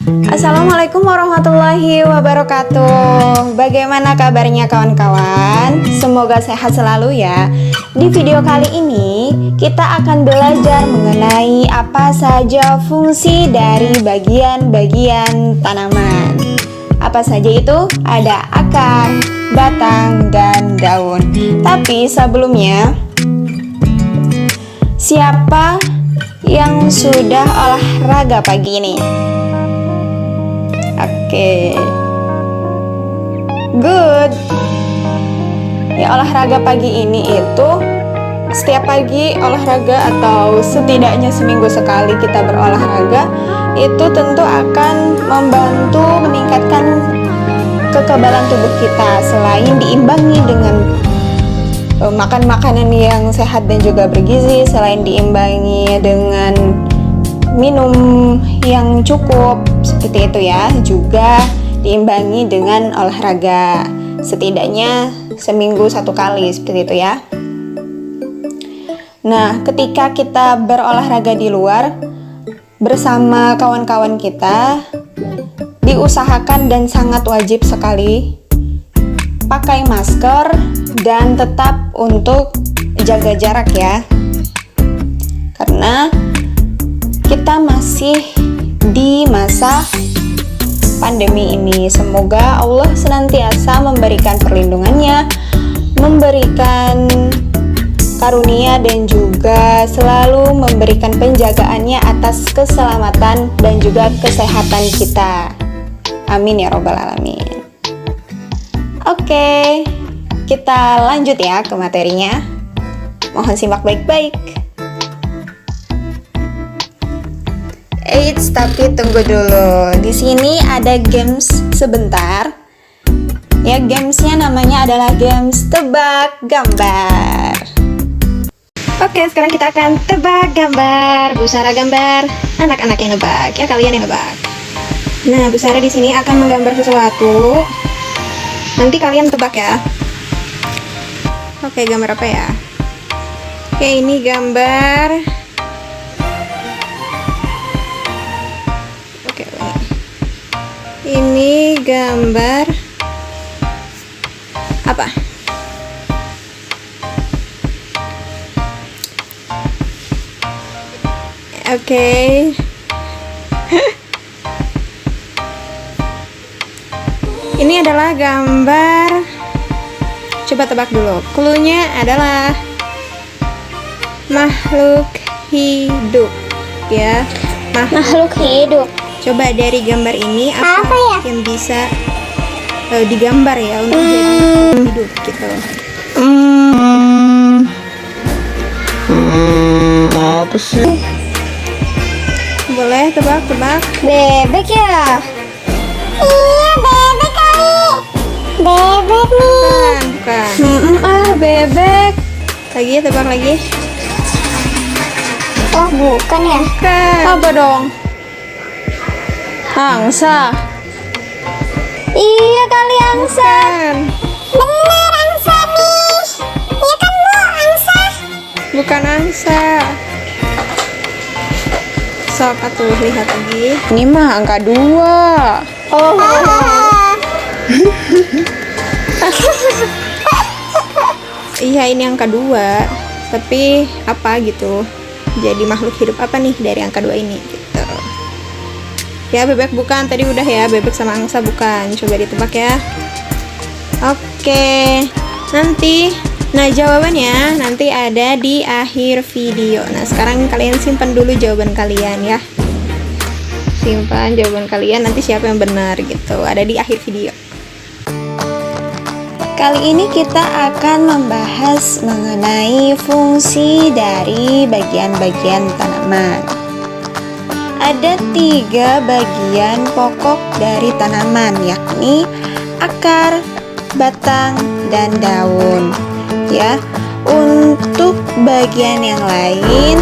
Assalamualaikum warahmatullahi wabarakatuh. Bagaimana kabarnya kawan-kawan? Semoga sehat selalu ya. Di video kali ini kita akan belajar mengenai apa saja fungsi dari bagian-bagian tanaman. Apa saja itu? Ada akar, batang, dan daun. Tapi sebelumnya, siapa yang sudah olahraga pagi ini? Oke, good. Ya, olahraga pagi ini itu setiap pagi olahraga atau setidaknya seminggu sekali kita berolahraga, itu tentu akan membantu meningkatkan kekebalan tubuh kita. Selain diimbangi dengan makan makanan yang sehat dan juga bergizi, selain diimbangi dengan minum yang cukup seperti itu ya, juga diimbangi dengan olahraga setidaknya seminggu 1 kali seperti itu ya. Nah, ketika kita berolahraga di luar bersama kawan-kawan kita, diusahakan dan sangat wajib sekali pakai masker dan tetap untuk jaga jarak ya, karena kita masih di masa pandemi ini. Semoga Allah senantiasa memberikan perlindungannya, memberikan karunia, dan juga selalu memberikan penjagaannya atas keselamatan dan juga kesehatan kita. Amin ya robbal alamin. Oke, kita lanjut ya ke materinya. Mohon simak baik-baik. Eits, tapi tunggu dulu. Di sini ada games sebentar. Ya, gamesnya namanya adalah games tebak gambar. Oke, sekarang kita akan tebak gambar. Bu Sarah gambar, anak-anak yang nebak. Ya, kalian yang nebak. Nah, Bu Sarah di sini akan menggambar sesuatu. Nanti kalian tebak ya. Oke, gambar apa ya? Oke, ini gambar. Oke, ini gambar apa? Oke. Ini adalah gambar. Coba tebak dulu. Cluenya adalah makhluk hidup ya. Makhluk hidup. Coba dari gambar ini apa ya? yang bisa digambar ya untuk jadi hidup gitu. Apa sih? Boleh tebak-tebak? Bebek ya? Iya, bebek kali. Bebek nih. Bukan. Bebek. Lagi tebak lagi. Oh, bukan ya? Bukan. Apa dong? Angsa. Iya kali angsa. Bukan. Bener angsa nih. Iya kan Bu, angsa. Bukan angsa. Sok atuh lihat lagi. Ini mah angka 2. Oh. Iya, ini angka 2. Tapi apa gitu? Jadi makhluk hidup apa nih dari angka 2 ini gitu. Ya, bebek bukan, tadi udah ya, bebek sama angsa bukan. Coba ditebak ya. Oke. Nah, jawabannya nanti ada di akhir video. Nah, sekarang kalian simpan dulu jawaban kalian ya. Simpan jawaban kalian, nanti siapa yang benar gitu. Ada di akhir video. Kali ini kita akan membahas mengenai fungsi dari bagian-bagian tanaman. Ada 3 bagian pokok dari tanaman, yakni akar, batang, dan daun. Ya, untuk bagian yang lain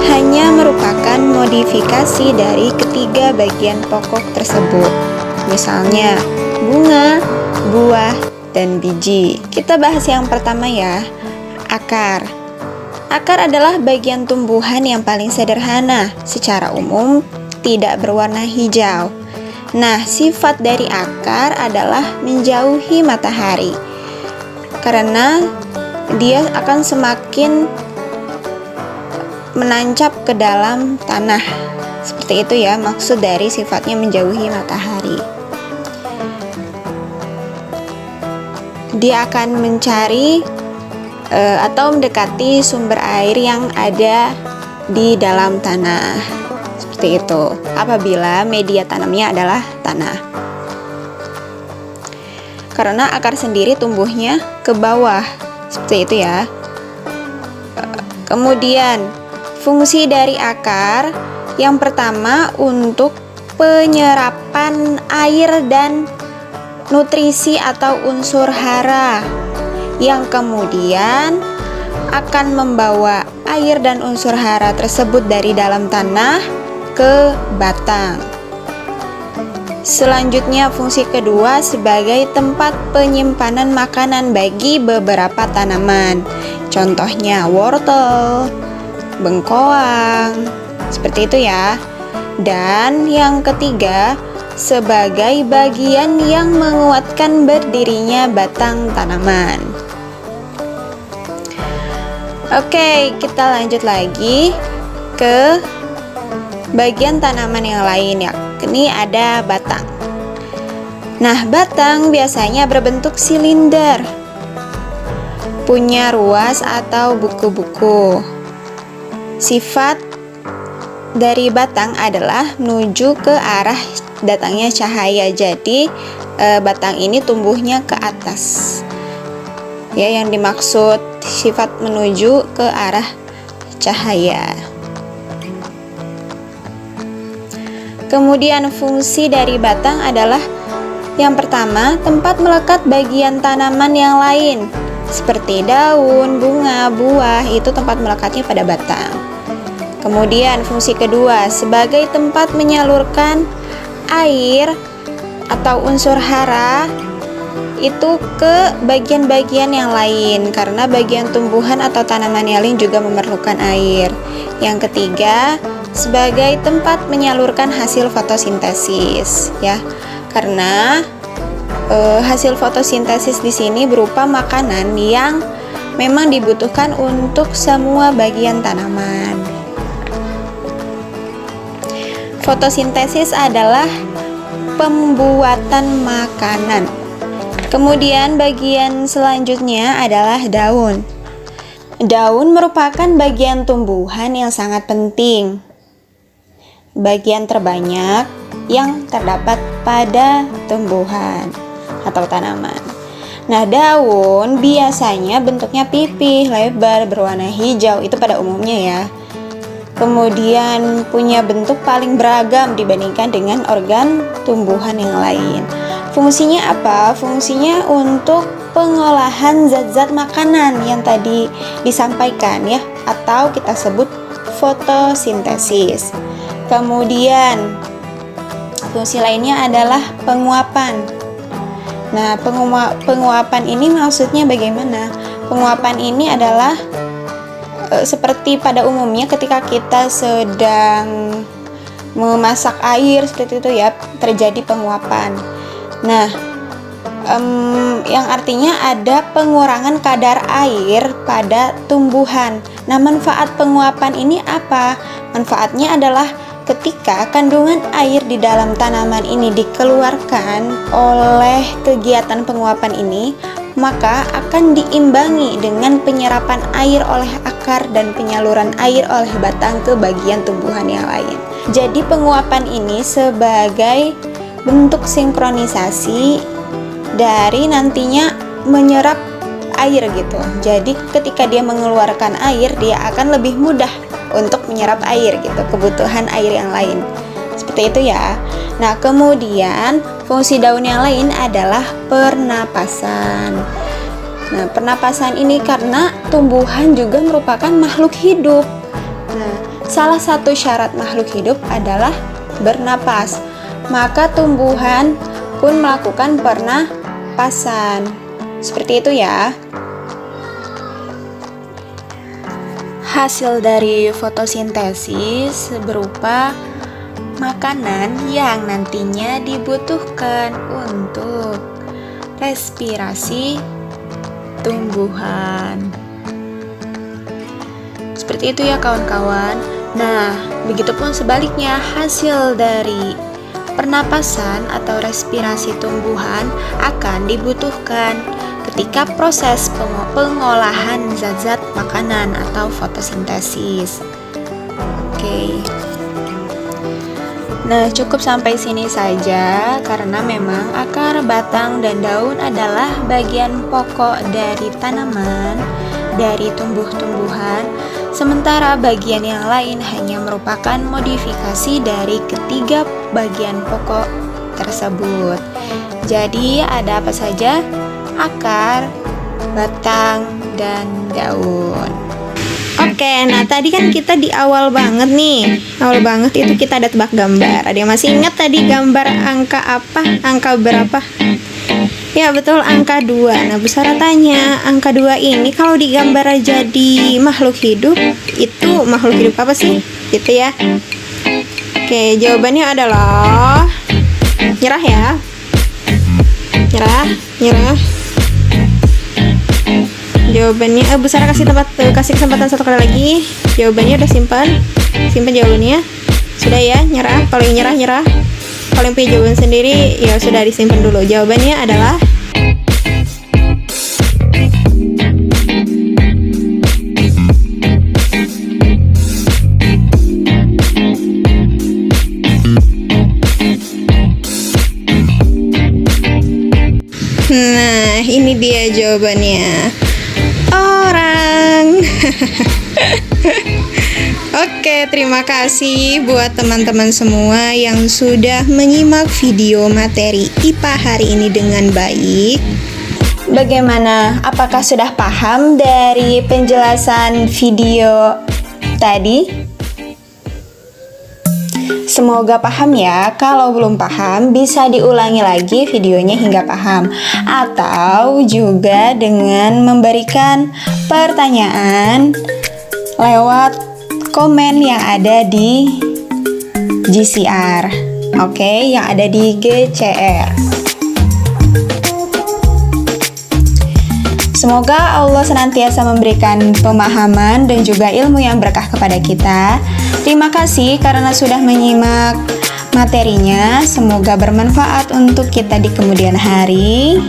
hanya merupakan modifikasi dari ketiga bagian pokok tersebut. Misalnya bunga, buah, dan biji. Kita bahas yang pertama ya, akar. Akar adalah bagian tumbuhan yang paling sederhana. Secara umum tidak berwarna hijau. Nah, sifat dari akar adalah menjauhi matahari, karena dia akan semakin menancap ke dalam tanah. Seperti itu ya, maksud dari sifatnya menjauhi matahari. Dia akan mencari atau mendekati sumber air yang ada di dalam tanah. Seperti itu, apabila media tanamnya adalah tanah. Karena akar sendiri tumbuhnya ke bawah. Seperti itu ya. Kemudian, fungsi dari akar yang pertama untuk penyerapan air dan nutrisi atau unsur hara, yang kemudian akan membawa air dan unsur hara tersebut dari dalam tanah ke batang. Selanjutnya, fungsi kedua sebagai tempat penyimpanan makanan bagi beberapa tanaman. Contohnya wortel, bengkoang, seperti itu ya. Dan yang ketiga, sebagai bagian yang menguatkan berdirinya batang tanaman. Oke, kita lanjut lagi ke bagian tanaman yang lain, yakni ada batang. Nah, batang biasanya berbentuk silinder, punya ruas atau buku-buku. Sifat dari batang adalah menuju ke arah datangnya cahaya. Jadi batang ini tumbuhnya ke atas. Ya, yang dimaksud sifat menuju ke arah cahaya. Kemudian fungsi dari batang adalah yang pertama, tempat melekat bagian tanaman yang lain seperti daun, bunga, buah, itu tempat melekatnya pada batang. Kemudian fungsi kedua, sebagai tempat menyalurkan air atau unsur hara itu ke bagian-bagian yang lain, karena bagian tumbuhan atau tanaman yang lain juga memerlukan air. Yang ketiga, sebagai tempat menyalurkan hasil fotosintesis, ya, karena hasil fotosintesis di sini berupa makanan yang memang dibutuhkan untuk semua bagian tanaman. Fotosintesis adalah pembuatan makanan. Kemudian bagian selanjutnya adalah daun. Daun merupakan bagian tumbuhan yang sangat penting. Bagian terbanyak yang terdapat pada tumbuhan atau tanaman. Nah, daun biasanya bentuknya pipih, lebar, berwarna hijau, itu pada umumnya ya. Kemudian punya bentuk paling beragam dibandingkan dengan organ tumbuhan yang lain. Fungsinya apa? Fungsinya untuk pengolahan zat-zat makanan yang tadi disampaikan ya, atau kita sebut fotosintesis. Kemudian fungsi lainnya adalah penguapan. Nah, penguapan ini maksudnya bagaimana? Penguapan ini adalah seperti pada umumnya ketika kita sedang memasak air, seperti itu ya, terjadi penguapan. Nah, yang artinya ada pengurangan kadar air pada tumbuhan. Nah, manfaat penguapan ini apa? Manfaatnya adalah ketika kandungan air di dalam tanaman ini dikeluarkan oleh kegiatan penguapan ini, maka akan diimbangi dengan penyerapan air oleh akar dan penyaluran air oleh batang ke bagian tumbuhan yang lain. Jadi penguapan ini sebagai bentuk sinkronisasi dari nantinya menyerap air gitu. Jadi ketika dia mengeluarkan air, dia akan lebih mudah untuk menyerap air gitu, kebutuhan air yang lain. Seperti itu ya. Nah, kemudian fungsi daun yang lain adalah pernapasan. Nah, pernapasan ini karena tumbuhan juga merupakan makhluk hidup. Nah, salah satu syarat makhluk hidup adalah bernapas. Maka tumbuhan pun melakukan pernapasan. Seperti itu ya. Hasil dari fotosintesis berupa makanan yang nantinya dibutuhkan untuk respirasi tumbuhan. Seperti itu ya kawan-kawan. Nah, begitupun sebaliknya, hasil dari pernapasan atau respirasi tumbuhan akan dibutuhkan ketika proses pengolahan zat-zat makanan atau fotosintesis. Oke. Nah, cukup sampai sini saja karena memang akar, batang, dan daun adalah bagian pokok dari tanaman, dari tumbuh-tumbuhan, sementara bagian yang lain hanya merupakan modifikasi dari ketiga bagian pokok tersebut. Jadi, ada apa saja? Akar, batang, dan daun. Oke, nah tadi kan kita di awal banget itu kita ada tebak gambar. Ada yang masih ingat tadi gambar angka apa? Angka berapa? Ya betul, angka 2. Nah, Bu Sarah tanya, angka 2 ini kalau digambar jadi makhluk hidup, itu makhluk hidup apa sih? Gitu ya. Oke, jawabannya adalah nyerah ya. Nyerah. Jawabannya, Bu Sarah kasih kesempatan satu kali lagi. Jawabannya udah simpan jawabannya. Sudah ya, nyerah. Kalau yang nyerah. Kalau yang punya jawaban sendiri, ya sudah disimpan dulu. Jawabannya adalah nah, ini dia jawabannya. Orang. Oke, terima kasih buat teman-teman semua yang sudah menyimak video materi IPA hari ini dengan baik. Bagaimana? Apakah sudah paham dari penjelasan video tadi? Semoga paham ya. Kalau belum paham, bisa diulangi lagi videonya hingga paham. Atau juga dengan memberikan pertanyaan lewat komen yang ada di GCR. Oke, yang ada di GCR. Semoga Allah senantiasa memberikan pemahaman dan juga ilmu yang berkah kepada kita. Terima kasih karena sudah menyimak materinya. Semoga bermanfaat untuk kita di kemudian hari.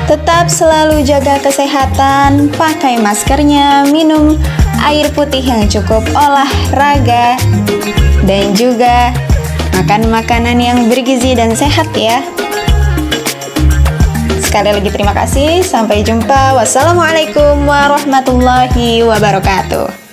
Tetap selalu jaga kesehatan, pakai maskernya, minum air putih yang cukup, olahraga, dan juga makan makanan yang bergizi dan sehat ya. Sekali lagi terima kasih, sampai jumpa. Wassalamualaikum warahmatullahi wabarakatuh.